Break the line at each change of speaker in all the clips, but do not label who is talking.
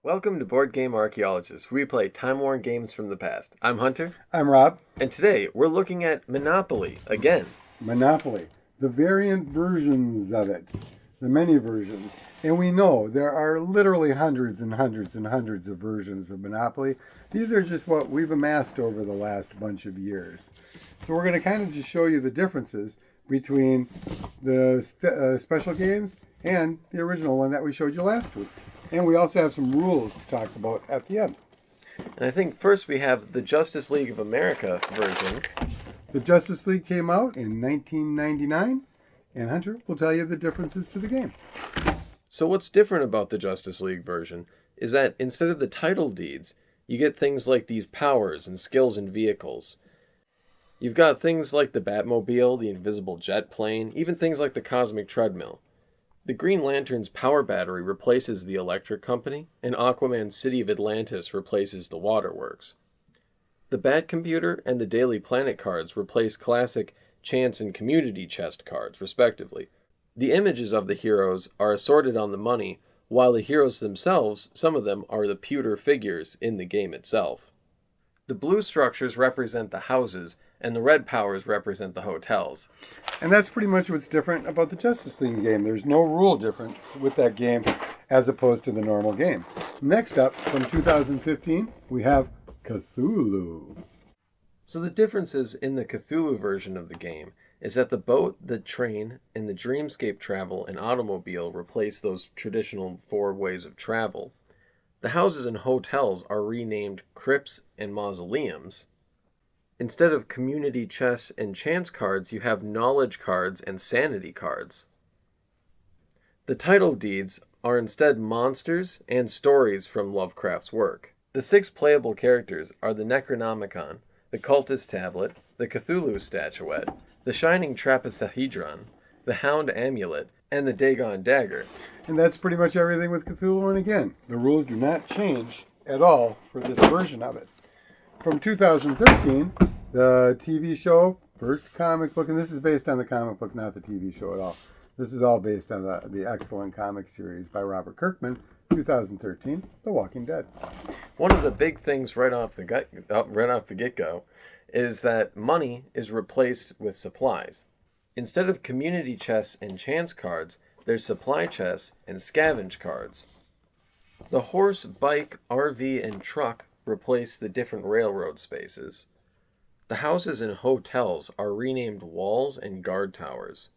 Welcome to Board Game Archaeologists, where we play time-worn games from the past. I'm Hunter,
I'm Rob.
and today we're looking at Monopoly again.
Monopoly, the variant versions of it, the many versions. And we know there are literally hundreds and hundreds and hundreds of versions of Monopoly. These are just what we've amassed over the last bunch of years. So we're going to kind of just show you the differences between the special games and the original one that we showed you last week. And we also have some rules to talk about at the end.
And I think first we have the Justice League of America version.
The Justice League came out in 1999, and Hunter will tell you the differences to the game.
So what's different about the Justice League version is that instead of the title deeds, you get things like these powers and skills and vehicles. You've got things like the Batmobile, the invisible jet plane, even things like the cosmic treadmill. The Green Lantern's power battery replaces the electric company, and Aquaman's City of Atlantis replaces the waterworks. The Bat Computer and the Daily Planet cards replace classic Chance and Community chest cards, respectively. The images of the heroes are assorted on the money, while the heroes themselves, some of them, are the pewter figures in the game itself. The blue structures represent the houses, and the red powers represent the hotels.
And that's pretty much what's different about the Justice League game. There's no rule difference with that game as opposed to the normal game. Next up, from 2015, we have Cthulhu.
So the differences in the Cthulhu version of the game is that the boat, the train, and the dreamscape travel and automobile replace those traditional four ways of travel. The houses and hotels are renamed crypts and mausoleums. Instead of community chests and chance cards, you have knowledge cards and sanity cards. The title deeds are instead monsters and stories from Lovecraft's work. The 6 playable characters are the Necronomicon, the Cultist Tablet, the Cthulhu Statuette, the Shining Trapezohedron, the Hound Amulet, and the Dagon Dagger.
And that's pretty much everything with Cthulhu. And again, the rules do not change at all for this version of it. From 2013, the TV show, first comic book, and this is based on the comic book, not the TV show at all. This is all based on the excellent comic series by Robert Kirkman, 2013, The Walking Dead.
One of the big things right off the get-go is that money is replaced with supplies. Instead of community chests and chance cards, there's supply chests and scavenge cards. The horse, bike, RV, and truck replace the different railroad spaces. The houses and hotels are renamed walls and guard towers.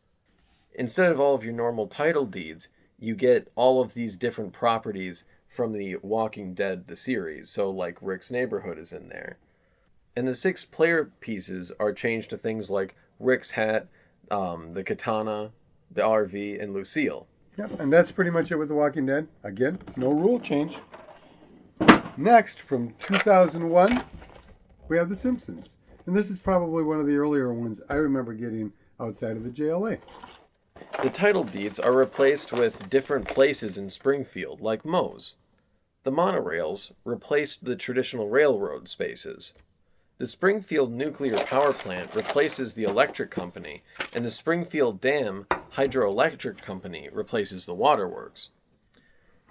Instead of all of your normal title deeds, you get all of these different properties from the Walking Dead, the series. So like Rick's neighborhood is in there. And the 6 player pieces are changed to things like Rick's hat, the katana, the RV, and Lucille.
Yep, and that's pretty much it with The Walking Dead. Again, no rule change. Next, from 2001, we have The Simpsons. And this is probably one of the earlier ones I remember getting outside of the JLA.
The title deeds are replaced with different places in Springfield, like Moe's. The monorails replaced the traditional railroad spaces. The Springfield Nuclear Power Plant replaces the electric company, and the Springfield Dam Hydroelectric Company replaces the waterworks.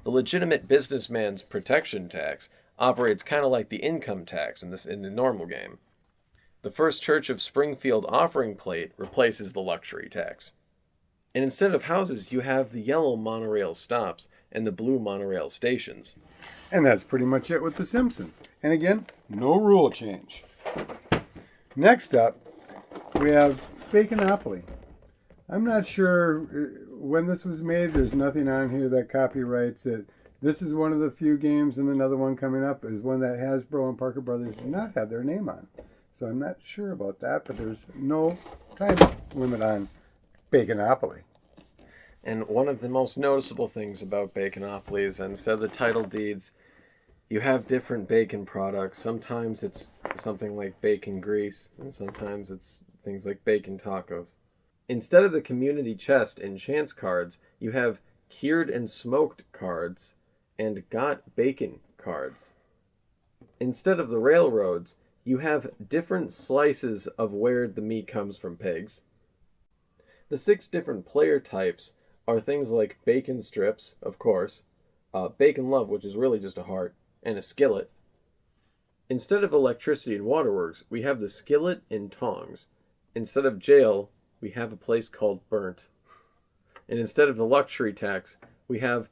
The legitimate businessman's protection tax operates kind of like the income tax in the normal game. The First Church of Springfield offering plate replaces the luxury tax. And instead of houses, you have the yellow monorail stops and the blue monorail stations.
And that's pretty much it with The Simpsons. And again, no rule change. Next up, we have Baconopoly. I'm not sure when this was made. There's nothing on here that copyrights it. This is one of the few games, and another one coming up is one that Hasbro and Parker Brothers do not have their name on. So I'm not sure about that, but there's no time limit on Baconopoly.
And one of the most noticeable things about Baconopoly is that instead of the title deeds, you have different bacon products. Sometimes it's something like bacon grease, and sometimes it's things like bacon tacos. Instead of the community chest and chance cards, you have cured and smoked cards and got bacon cards. Instead of the railroads, you have different slices of where the meat comes from pigs. The 6 different player types are things like bacon strips, of course, Bacon Love, which is really just a heart, and a skillet. Instead of electricity and waterworks, we have the skillet and tongs. Instead of jail, we have a place called Burnt. And instead of the luxury tax, we have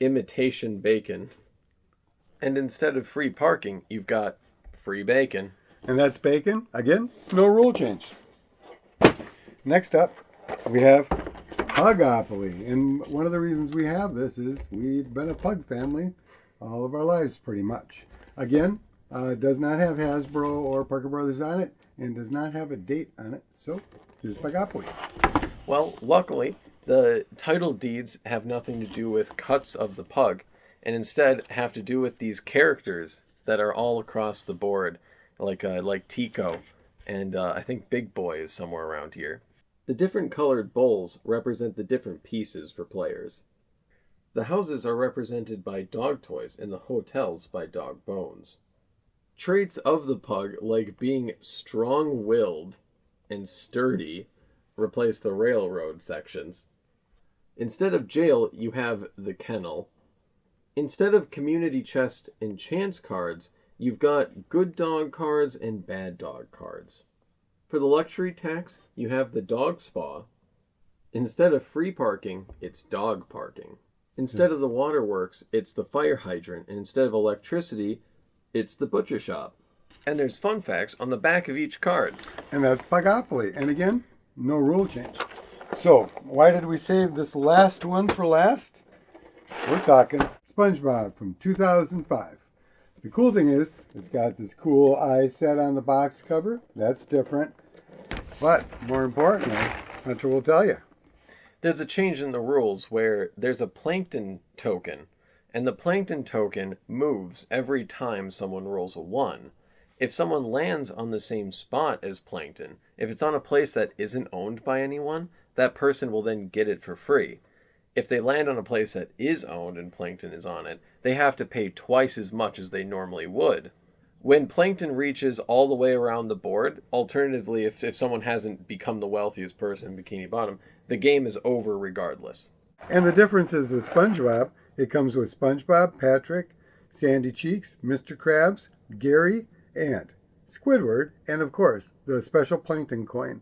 imitation bacon. And instead of free parking, you've got free bacon.
And that's bacon. Again, no rule change. Next up, we have Pogopoly. And one of the reasons we have this is we've been a pug family all of our lives, pretty much. Again, does not have Hasbro or Parker Brothers on it, and does not have a date on it. So, here's Baconopoly.
Well, luckily, the title deeds have nothing to do with cuts of the pug, and instead have to do with these characters that are all across the board, like Tico, and I think Big Boy is somewhere around here. The different colored bowls represent the different pieces for players. The houses are represented by dog toys and the hotels by dog bones. Traits of the pug, like being strong-willed and sturdy, replace the railroad sections. Instead of jail, you have the kennel. Instead of community chest and chance cards, you've got good dog cards and bad dog cards. For the luxury tax, you have the dog spa. Instead of free parking, it's dog parking. Instead of the waterworks, it's the fire hydrant. And instead of electricity, it's the butcher shop. And there's fun facts on the back of each card.
And that's Pogopoly. And again, no rule change. So, why did we save this last one for last? We're talking SpongeBob from 2005. The cool thing is, it's got this cool eye set on the box cover. That's different. But, more importantly, Hunter will tell you.
There's a change in the rules where there's a plankton token, and the plankton token moves every time someone rolls a 1. If someone lands on the same spot as plankton, if it's on a place that isn't owned by anyone, that person will then get it for free. If they land on a place that is owned and plankton is on it, they have to pay twice as much as they normally would. When plankton reaches all the way around the board, alternatively, if someone hasn't become the wealthiest person in Bikini Bottom, the game is over regardless.
And the difference is with SpongeBob, it comes with SpongeBob, Patrick, Sandy Cheeks, Mr. Krabs, Gary, and Squidward, and of course, the special plankton coin.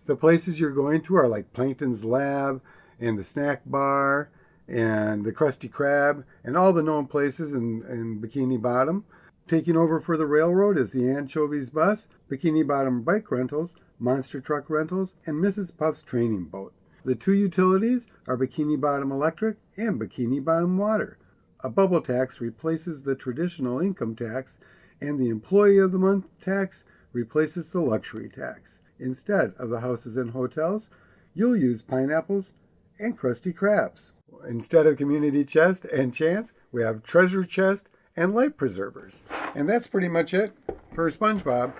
The places you're going to are like Plankton's Lab, and the Snack Bar, and the Krusty Krab, and all the known places in Bikini Bottom. Taking over for the railroad is the Anchovies Bus, Bikini Bottom Bike Rentals, Monster Truck Rentals, and Mrs. Puff's Training Boat. The two utilities are Bikini Bottom Electric and Bikini Bottom Water. A bubble tax replaces the traditional income tax, and the Employee of the Month tax replaces the luxury tax. Instead of the houses and hotels, you'll use pineapples and Krusty Krabs. Instead of community chest and chance, we have treasure chest and life preservers. And that's pretty much it for SpongeBob,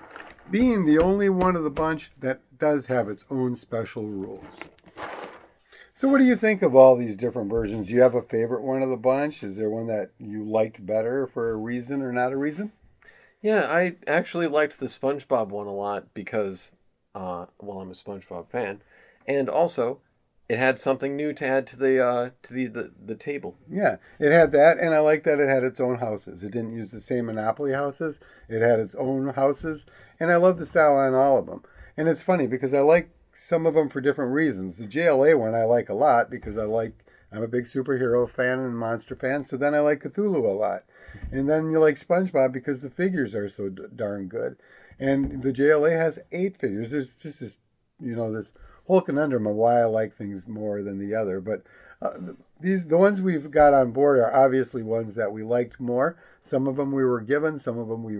being the only one of the bunch that does have its own special rules. So what do you think of all these different versions? Do you have a favorite one of the bunch? Is there one that you liked better for a reason or not a reason?
Yeah, I actually liked the SpongeBob one a lot because, I'm a SpongeBob fan, and also it had something new to add to the table.
Yeah, it had that, and I like that it had its own houses. It didn't use the same Monopoly houses. It had its own houses, and I love the style on all of them. And it's funny because I like some of them for different reasons. The JLA one I like a lot because I'm a big superhero fan and monster fan, so then I like Cthulhu a lot. And then you like SpongeBob because the figures are so darn good. And the JLA has 8 figures. There's just this, this whole conundrum of why I like things more than the other. But the ones we've got on board are obviously ones that we liked more. Some of them we were given, some of them we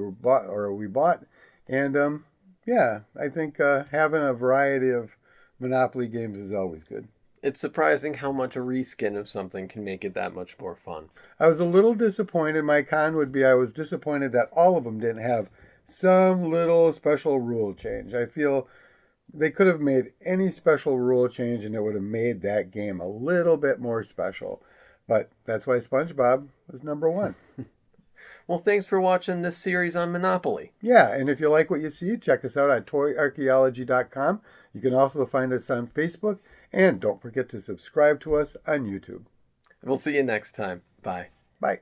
bought. And I think having a variety of Monopoly games is always good.
It's surprising how much a reskin of something can make it that much more fun.
I was a little disappointed. My con would be I was disappointed that all of them didn't have some little special rule change. I feel they could have made any special rule change and it would have made that game a little bit more special. But that's why SpongeBob was number 1.
Well, thanks for watching this series on Monopoly.
Yeah, and if you like what you see, check us out at toyarchaeology.com. You can also find us on Facebook, and don't forget to subscribe to us on YouTube.
We'll see you next time. Bye.
Bye.